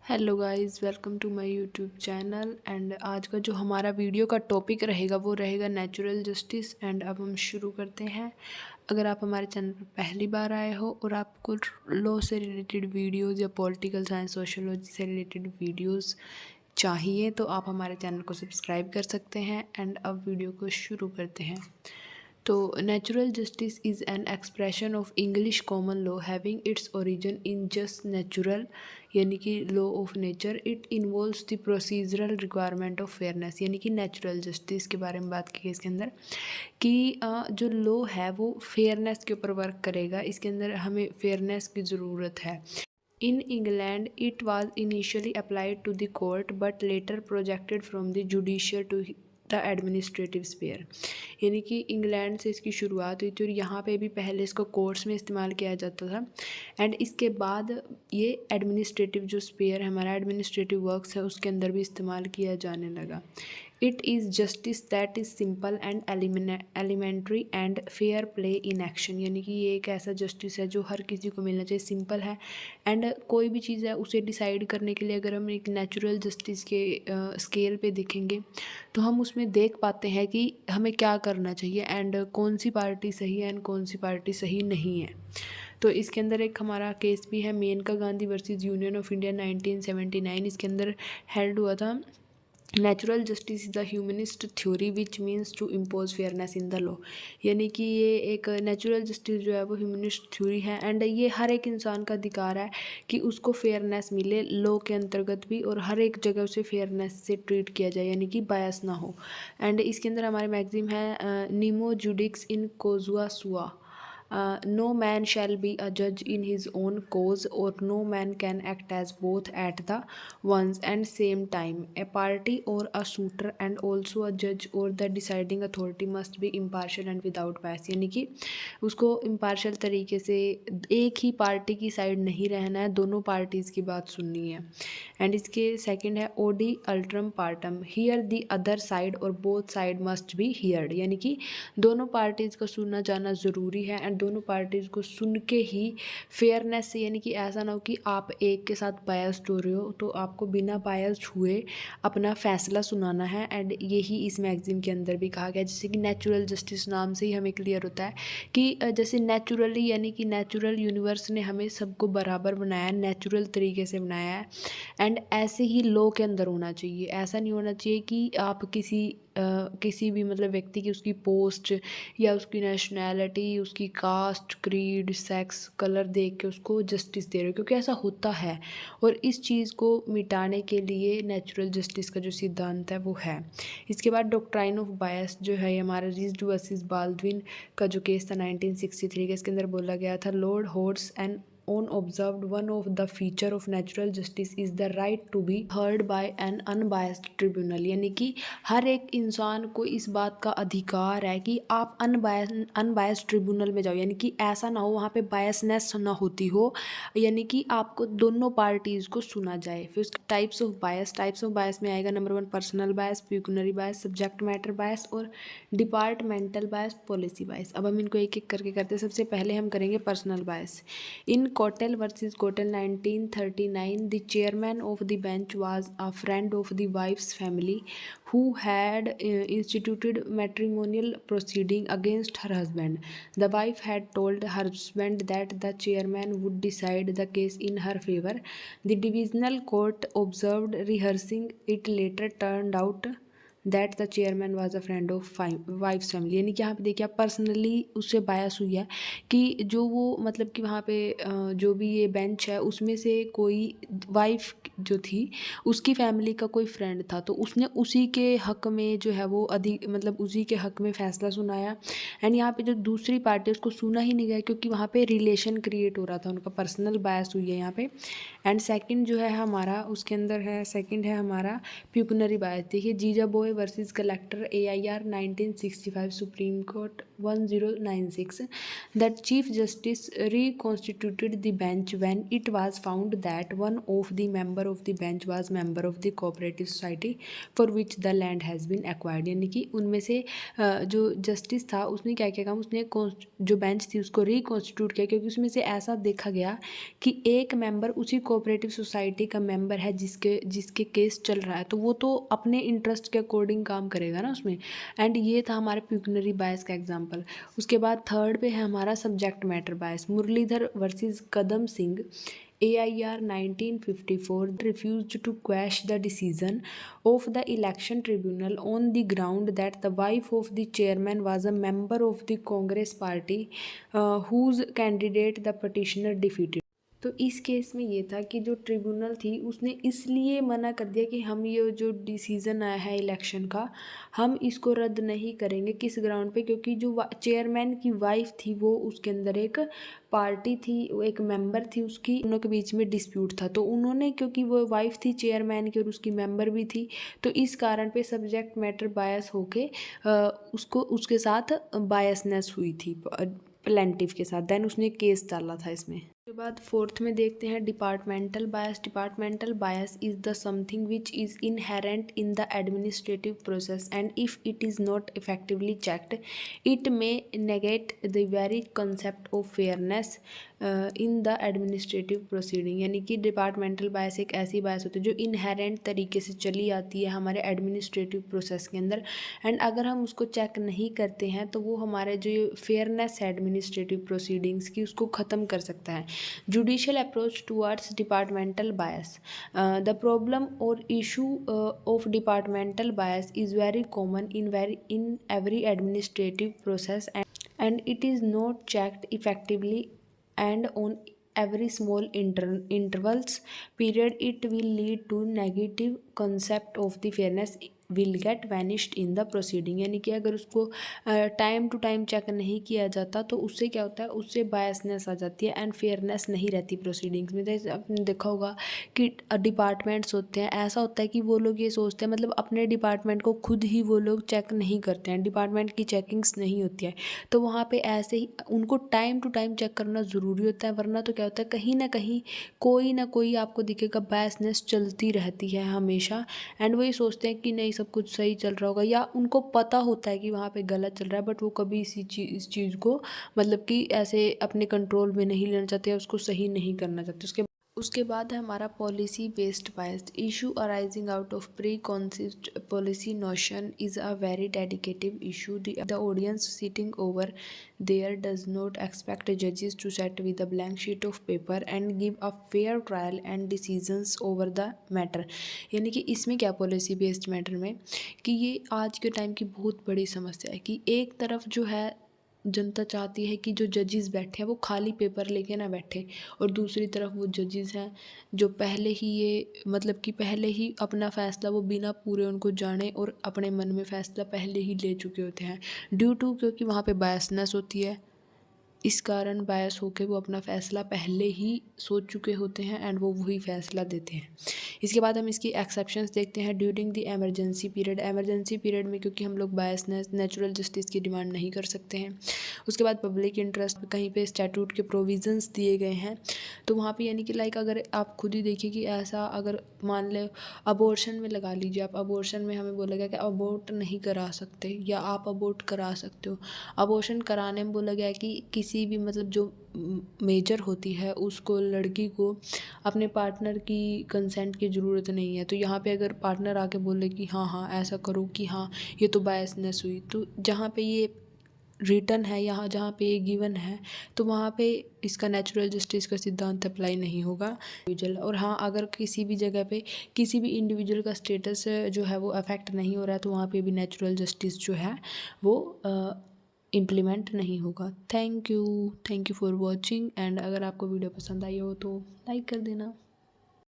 Hello guys, welcome to my YouTube channel. And आज का जो हमारा वीडियो का टॉपिक रहेगा वो रहेगा नेचुरल जस्टिस। एंड अब हम शुरू करते हैं। अगर आप हमारे चैनल पर पहली बार आए हो और आपको लॉ से रिलेटेड वीडियोस या पॉलिटिकल साइंस सोशियोलॉजी से रिलेटेड वीडियोस चाहिए तो आप हमारे चैनल को सब्सक्राइब कर सकते हैं। एंड अब वीडियो को शुरू करते हैं। तो natural justice is an expression of English common law having its origin in just natural यानी कि law of nature. It involves the procedural requirement of fairness यानी कि नेचुरल जस्टिस के बारे में बात की है इसके अंदर कि जो लॉ है वो फेयरनेस के ऊपर वर्क करेगा। इसके अंदर हमें फेयरनेस की ज़रूरत है। In England, it was initially applied to the court but later projected from the judicial to the administrative sphere। यानी कि इंग्लैंड से इसकी शुरुआत हुई थी और यहाँ पे भी पहले इसको कोर्ट्स में इस्तेमाल किया जाता था। एंड इसके बाद ये एडमिनिस्ट्रेटिव जो स्पेयर है हमारा एडमिनिस्ट्रेटिव वर्क्स है उसके अंदर भी इस्तेमाल किया जाने लगा। It is justice that is simple and elementary and fair play in action. यानी कि ये एक ऐसा जस्टिस है जो हर किसी को मिलना चाहिए, सिंपल है एंड कोई भी चीज़ है उसे डिसाइड करने के लिए अगर हम एक नेचुरल जस्टिस के स्केल पे देखेंगे तो हम उसमें देख पाते हैं कि हमें क्या करना चाहिए एंड कौन सी पार्टी सही है एंड कौन सी पार्टी सही नहीं है। तो इसके अंदर एक हमारा केस भी है Maneka Gandhi versus union of India 1979। इसके अंदर हेल्ड हुआ था। Natural justice is the humanist theory which means to impose fairness in the law. यानी कि ये एक नेचुरल जस्टिस जो है वो ह्यूमनिस्ट थ्योरी है एंड ये हर एक इंसान का अधिकार है कि उसको फेयरनेस मिले लॉ के अंतर्गत भी और हर एक जगह उसे फेयरनेस से ट्रीट किया जाए यानी कि बायस ना हो। एंड इसके अंदर हमारे मैगजीम है नीमो जुडिक्स इन कोजुआ सुआ। No man shall be a judge in his own cause, or no man can act as both at the once and same time. A party or a suitor and also a judge or the deciding authority must be impartial and without bias। यानी कि उसको impartial तरीके से एक ही party की side नहीं रहना है, दोनों पार्टीज़ की बात सुननी है। एंड इसके सेकंड है audi alteram partem, hear the other side और both side must be heard. यानी कि दोनों पार्टीज़ को सुनना जाना ज़रूरी है एंड दोनों पार्टीज़ को सुन के ही फेयरनेस से, यानी कि ऐसा ना हो कि आप एक के साथ बायस्ड हो रहे हो तो आपको बिना बायस्ड हुए अपना फैसला सुनाना है। एंड यही इस मैगजीन के अंदर भी कहा गया जैसे कि नेचुरल जस्टिस नाम से ही हमें क्लियर होता है कि जैसे नेचुरली यानी कि नेचुरल यूनिवर्स ने हमें सबको बराबर बनाया है, नेचुरल तरीके से बनाया है एंड ऐसे ही लॉ के अंदर होना चाहिए। ऐसा नहीं होना चाहिए कि आप किसी भी मतलब व्यक्ति की उसकी पोस्ट या उसकी नेशनैलिटी, उसकी कास्ट, क्रीड, सेक्स, कलर देख के उसको जस्टिस दे रहे हो, क्योंकि ऐसा होता है। और इस चीज़ को मिटाने के लिए नेचुरल जस्टिस का जो सिद्धांत है वो है। इसके बाद डॉक्ट्राइन ऑफ बायस जो है हमारा रिज्ड वर्सेस बाल्डविन का जो केस था 1963 का, इसके अंदर बोला गया था Lord hoards and on observed one of the feature of natural justice is the right to be heard by an unbiased tribunal। यानी कि हर एक इंसान को इस बात का अधिकार है कि आप अनबायस्ड ट्रिब्यूनल में जाओ, यानी कि ऐसा ना हो वहाँ पे बायसनेस ना होती हो, यानी कि आपको दोनों पार्टीज़ को सुना जाए। फिर उसके टाइप्स ऑफ बायस में आएगा नंबर 1 पर्सनल बायस, प्यूकनरी बायस, सब्जेक्ट मैटर बायस और डिपार्टमेंटल बायस, पॉलिसी बायस। अब हम इनको एक एक करके करते हैं। सबसे पहले हम करेंगे personal bias. In Kotel versus Kotel 1939, the chairman of the bench was a friend of the wife's family who had instituted matrimonial proceeding against her husband. The wife had told her husband that the chairman would decide the case in her favor. The divisional court observed rehearsing it later turned out that the chairman was a friend of wife's family. यानी कि यहाँ पे देखिए आप personally उससे बायस हुई है कि जो वो मतलब कि वहाँ पे जो भी ये बेंच है उसमें से कोई वाइफ जो थी उसकी फैमिली का कोई फ्रेंड था तो उसने उसी के हक में जो है वो अधिक मतलब उसी के हक में फ़ैसला सुनाया। एंड यहाँ पे जो दूसरी पार्टी उसको सुना ही नहीं गया क्योंकि वहाँ पे रिलेशन क्रिएट हो रहा था, उनका पर्सनल बायस हुई है यहाँ पे। एंड सेकंड जो है हमारा उसके अंदर है, सेकंड है हमारा प्यूकनरी बायस। देखिए जीजा boy Roy versus Collector AIR 1965 Supreme Court 1096 that Chief Justice reconstituted the bench when it was found that one of the member of the bench was member of the cooperative society for which the land has been acquired। यानी कि उनमें से जो justice था उसने क्या किया काम, उसने जो बेंच थी उसको रिकॉन्स्टिट्यूट किया, क्योंकि उसमें से ऐसा देखा गया कि एक मेंबर उसी कोऑपरेटिव सोसाइटी का मेंबर है जिसके केस चल रहा है, तो वो तो अपने इंटरेस्ट के अकॉर्डिंग काम करेगा ना उसमें। एंड ये था हमारे प्यूकनरी बायस का एग्जांपल। उसके बाद थर्ड पे है हमारा subject matter bias. Muralidhar versus Kadam Singh AIR 1954 refused to quash the decision of the election tribunal on the ground that the wife of the chairman was a member of the Congress party whose candidate the petitioner defeated। तो इस case में ये था कि जो tribunal थी उसने इसलिए मना कर दिया कि हम ये जो डिसीज़न आया है इलेक्शन का हम इसको रद्द नहीं करेंगे। किस ग्राउंड पे? क्योंकि जो चेयरमैन की वाइफ थी वो उसके अंदर एक पार्टी थी, वो एक मेंबर थी, उसकी दोनों के बीच में डिस्प्यूट था, तो उन्होंने क्योंकि वो वाइफ थी चेयरमैन की और उसकी मेंबर भी थी, तो इस कारण पे सब्जेक्ट मैटर बायस होके उसको उसके साथ बायसनेस हुई थी प्लेंटिफ के साथ, देन उसने केस डाला था इसमें। उसके बाद फोर्थ में देखते हैं departmental bias. Departmental bias is the something which is inherent in the administrative process and if it is not effectively checked it may negate the very concept of fairness in the administrative proceeding. यानी कि departmental बायस एक ऐसी बायस होती है जो inherent तरीके से चली आती है हमारे एडमिनिस्ट्रेटिव प्रोसेस के अंदर, एंड अगर हम उसको चेक नहीं करते हैं तो वो हमारे जो फेयरनेस है एडमिनिस्ट्रेटिव प्रोसीडिंग्स की उसको ख़त्म कर सकता है। Judicial approach towards departmental bias. The problem और issue of departmental bias is very common in every administrative process and it is not checked effectively and on every small intervals period it will lead to negative concept of the fairness will get vanished in the proceeding। यानी कि अगर उसको time to time check नहीं किया जाता तो उससे क्या होता है, उससे बायसनेस आ जाती है एंड फेयरनेस नहीं रहती प्रोसीडिंग्स में। जैसे आपने देखा होगा कि डिपार्टमेंट्स होते हैं, ऐसा होता है कि वो लोग ये सोचते हैं मतलब अपने डिपार्टमेंट को खुद ही वो लोग चेक नहीं करते हैं, डिपार्टमेंट की चेकिंग्स नहीं होती है, तो वहाँ पे ऐसे ही उनको टाइम टू टाइम चेक करना ज़रूरी होता है, वरना तो क्या होता है कहीं ना कोई आपको दिखेगा बायसनेस चलती रहती है हमेशा, एंड वो ये सोचते हैं कि नहीं सब कुछ सही चल रहा होगा, या उनको पता होता है कि वहाँ पे गलत चल रहा है बट वो कभी इस चीज़ को मतलब कि ऐसे अपने कंट्रोल में नहीं लेना चाहते, उसको सही नहीं करना चाहते। उसके बाद है हमारा policy based bias. Issue arising out of pre concept policy notion is a very dedicative issue. The audience sitting over there does not expect जजेस to set with a blank sheet of paper and give a fair trial and decisions over the matter. यानी कि इसमें क्या policy based matter में कि ये आज के टाइम की बहुत बड़ी समस्या है कि एक तरफ जो है जनता चाहती है कि जो जजेस बैठे हैं वो खाली पेपर लेके ना बैठे, और दूसरी तरफ वो जजेस हैं जो पहले ही ये मतलब कि पहले ही अपना फ़ैसला वो बिना पूरे उनको जाने और अपने मन में फ़ैसला पहले ही ले चुके होते हैं, ड्यू टू क्योंकि वहाँ पे बायसनेस होती है, इस कारण बायस होकर वो अपना फ़ैसला पहले ही सोच चुके होते हैं एंड वो वही फ़ैसला देते हैं। इसके बाद हम इसकी एक्सेप्शंस देखते हैं। During the emergency period, emergency period में क्योंकि हम लोग बायसनेस नेचुरल जस्टिस की डिमांड नहीं कर सकते हैं। उसके बाद पब्लिक इंटरेस्ट, कहीं पे स्टैट्यूट के प्रोविजंस दिए गए हैं तो वहाँ पे यानी कि लाइक अगर आप खुद ही देखिए कि ऐसा अगर मान ले अबॉर्शन में लगा लीजिए, आप अबॉर्शन में हमें बोला गया कि अबॉर्ट नहीं करा सकते या आप अबॉर्ट करा सकते हो। अबॉर्शन कराने में बोला गया कि किसी भी मतलब जो मेजर होती है उसको लड़की को अपने पार्टनर की कंसेंट की ज़रूरत नहीं है, तो यहाँ पे अगर पार्टनर आके बोले कि हाँ ऐसा करो कि हाँ ये तो बायसनेस हुई, तो जहाँ पे ये रिटन है यहाँ जहाँ पे ये गिवन है तो वहाँ पे इसका नेचुरल जस्टिस का सिद्धांत अप्लाई नहीं होगा इंडिविजुअल। और हाँ अगर किसी भी जगह पे किसी भी इंडिविजुअल का स्टेटस जो है वो अफेक्ट नहीं हो रहा है तो वहाँ पे भी नेचुरल जस्टिस जो है वो इम्प्लीमेंट नहीं होगा। Thank you for watching, and अगर आपको वीडियो पसंद आई हो तो लाइक कर देना।